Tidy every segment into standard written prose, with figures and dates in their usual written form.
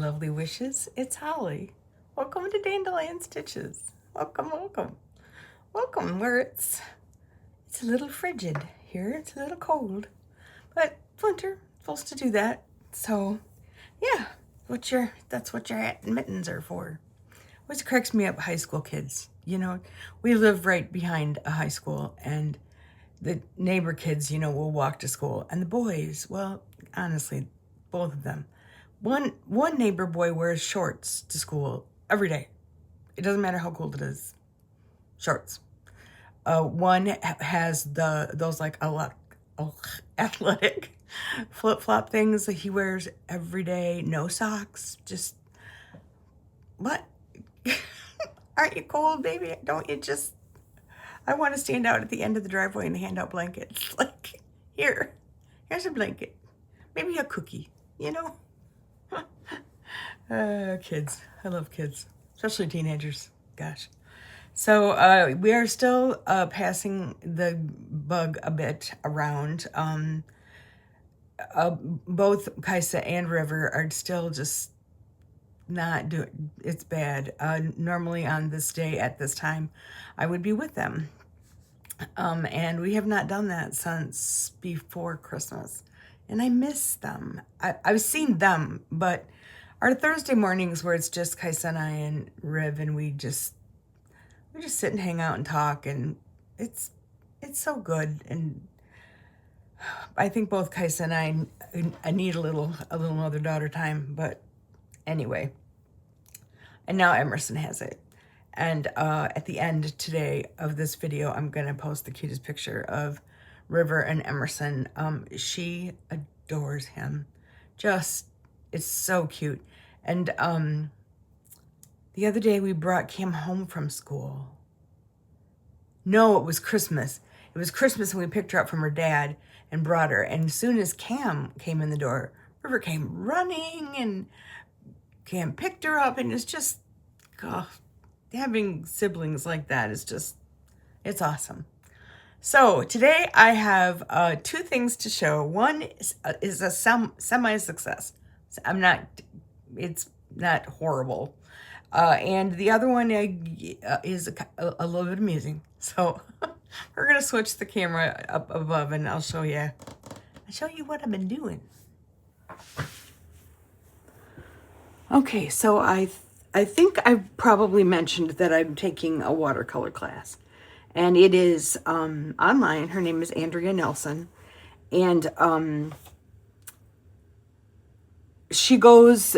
lovely wishes. It's Holly. Welcome to Dandelion Stitches. Welcome, welcome. Welcome where it's a little frigid here. It's a little cold. But it's winter, supposed to do that. So yeah, that's what your hat and mittens are for. Which cracks me up, high school kids. You know, we live right behind a high school, and the neighbor kids, will walk to school. And the boys, well, honestly, both of them. One neighbor boy wears shorts to school every day. It doesn't matter how cold it is. Shorts. One has those like athletic flip-flop things that he wears every day. No socks. Just, what? Aren't you cold, baby? Don't you just... I want to stand out at the end of the driveway and hand out blankets. Like, here's a blanket. Maybe a cookie, Kids. I love kids, especially teenagers. Gosh. So we are still passing the bug a bit around. Both Kaisa and River are still just not doing. It's bad. Normally on this day at this time, I would be with them. And we have not done that since before Christmas. And I miss them. I've seen them, but our Thursday mornings where it's just Kaisa and I and Riv, and we just sit and hang out and talk, and it's so good. And I think both Kaisa and I need a little mother-daughter time, but anyway. And now Emerson has it. And at the end today of this video, I'm going to post the cutest picture of River and Emerson. She adores him. It's so cute. And the other day we brought Cam home from school. No, it was Christmas. It was Christmas, and we picked her up from her dad and brought her. And as soon as Cam came in the door, River came running, and Cam picked her up, and it's just, having siblings like that is just, it's awesome. So today I have two things to show. One is a semi-success. It's not horrible. And the other one is a little bit amusing. So we're going to switch the camera up above, and I'll show you what I've been doing. Okay, so I think I've probably mentioned that I'm taking a watercolor class. And it is online. Her name is Andrea Nelson. And she goes,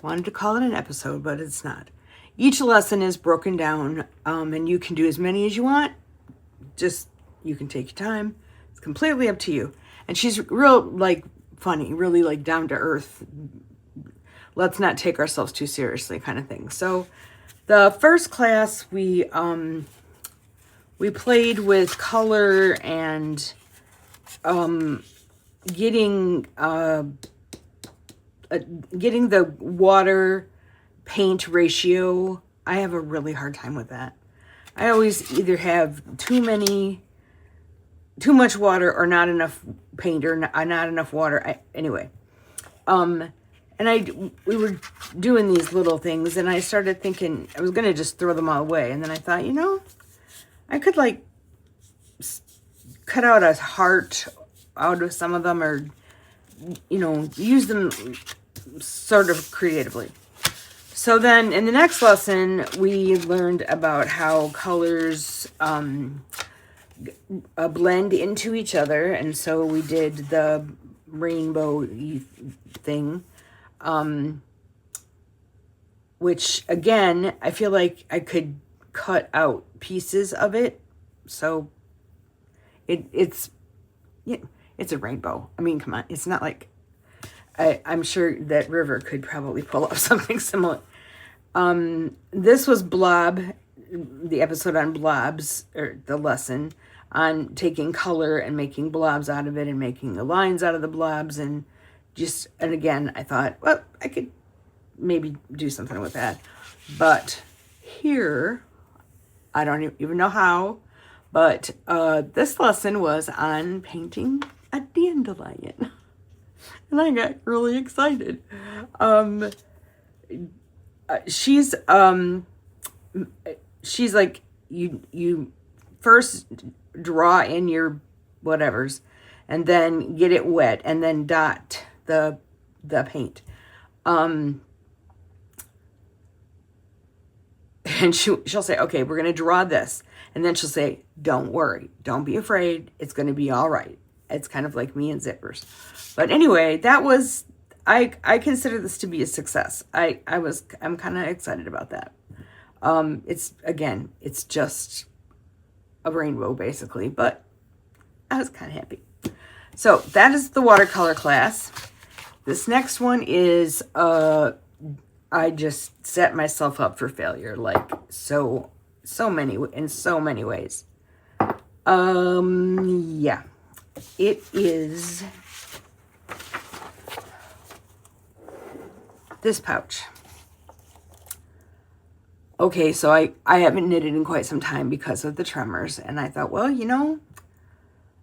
wanted to call it an episode, but it's not. Each lesson is broken down, and you can do as many as you want. Just, you can take your time. It's completely up to you. And she's real, funny, really, down to earth. Let's not take ourselves too seriously kind of thing. So the first class, we played with color and getting the water paint ratio. I have a really hard time with that. I always either have too much water or not enough paint, or not enough water. Anyway. And we were doing these little things, and I started thinking I was going to just throw them all away. And then I thought, I could cut out a heart out of some of them, or, use them sort of creatively. So then in the next lesson, we learned about how colors blend into each other. And so we did the rainbow thing. Which again, I feel like I could cut out pieces of it. So it's a rainbow. I mean, come on. It's not like, I'm sure that River could probably pull off something similar. This was Blob, the episode on blobs, or the lesson on taking color and making blobs out of it and making the lines out of the blobs. And again, I thought, well, I could maybe do something with that. But here, I don't even know how, but this lesson was on painting a dandelion. And I got really excited. She's like, you first draw in your whatevers and then get it wet and then dot the paint. And she'll say, okay, we're going to draw this. And then she'll say, don't worry, don't be afraid. It's going to be all right. It's kind of like me and zippers. But anyway, that was, I consider this to be a success. I'm kind of excited about that. It's just a rainbow basically, but I was kind of happy. So that is the watercolor class. This next one is, I just set myself up for failure, like in so many ways. Yeah, it is this pouch. Okay, so I haven't knitted in quite some time because of the tremors, and I thought, well, you know,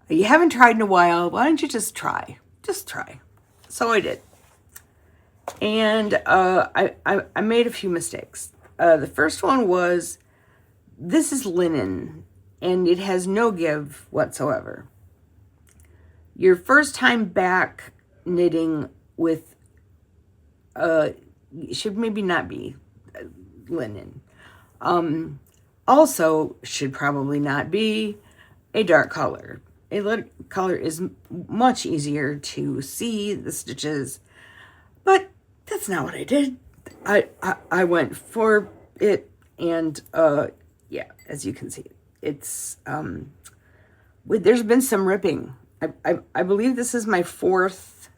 you haven't tried in a while, why don't you just try? Just try. So I did. And I made a few mistakes. The first one was, this is linen, and it has no give whatsoever. Your first time back knitting with, should maybe not be linen. Also should probably not be a dark color. A light color is much easier to see the stitches, but that's not what I did. I went for it, and yeah, as you can see, it's there's been some ripping. I believe this is my fourth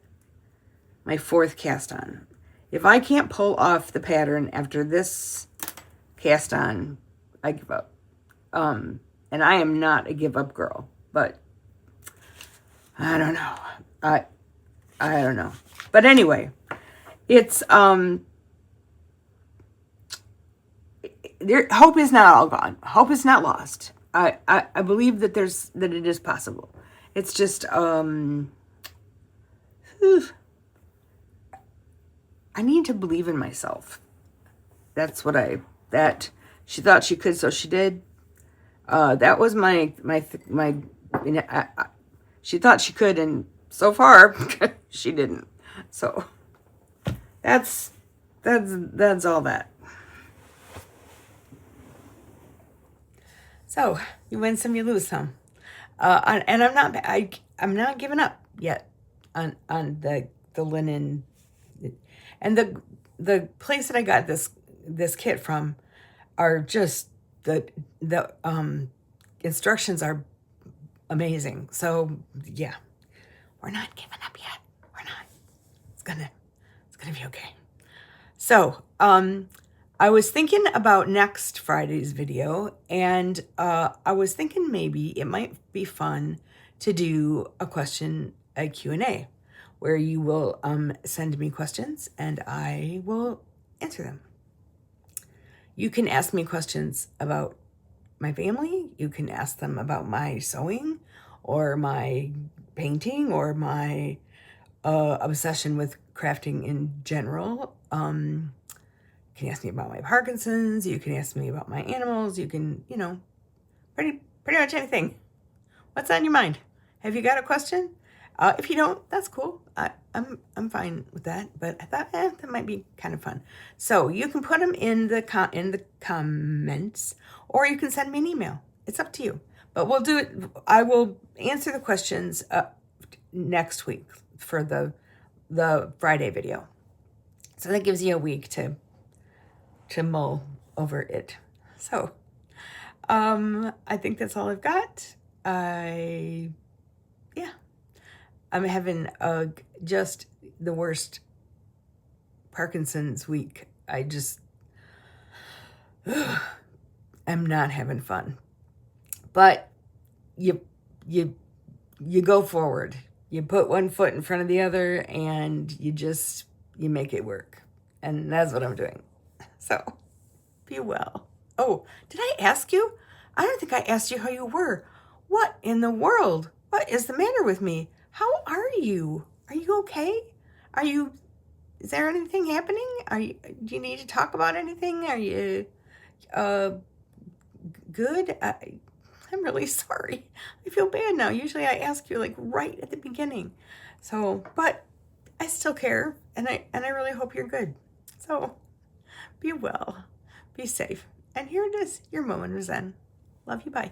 cast on. If I can't pull off the pattern after this cast on, I give up. And I am not a give up girl, but I don't know. I don't know. But anyway, it's hope is not all gone. Hope is not lost. I believe that it is possible. It's just I need to believe in myself. That's what she thought she could, so she did. That was my she thought she could, and so far she didn't. So that's all that. So you win some, you lose some. And I'm not giving up yet on the linen. And the place that I got this kit from are just the instructions are amazing. So yeah, we're not giving up yet. We're not. It's gonna be okay. So I was thinking about next Friday's video, and I was thinking maybe it might be fun to do a Q&A, where you will send me questions and I will answer them. You can ask me questions about my family. You can ask them about my sewing or my painting or my obsession with crafting in general. You can ask me about my Parkinson's. You can ask me about my animals. You can, pretty much anything. What's on your mind? Have you got a question? If you don't, that's cool. I'm fine with that. But I thought that might be kind of fun. So you can put them in the comments, or you can send me an email. It's up to you. But we'll do it. I will answer the questions next week for the Friday video. So that gives you a week to mull over it. So I think that's all I've got. I'm having just the worst Parkinson's week. I'm not having fun. But you go forward. You put one foot in front of the other, and you make it work. And that's what I'm doing. So, be well. Oh, did I ask you? I don't think I asked you how you were. What in the world? What is the matter with me? How are you? Are you okay? Are you, is there anything happening? Do you need to talk about anything? Are you, good? I'm really sorry. I feel bad now. Usually I ask you like right at the beginning. So, but I still care, and I really hope you're good. So, be well, be safe. And here it is, your moment of Zen. Love you, bye.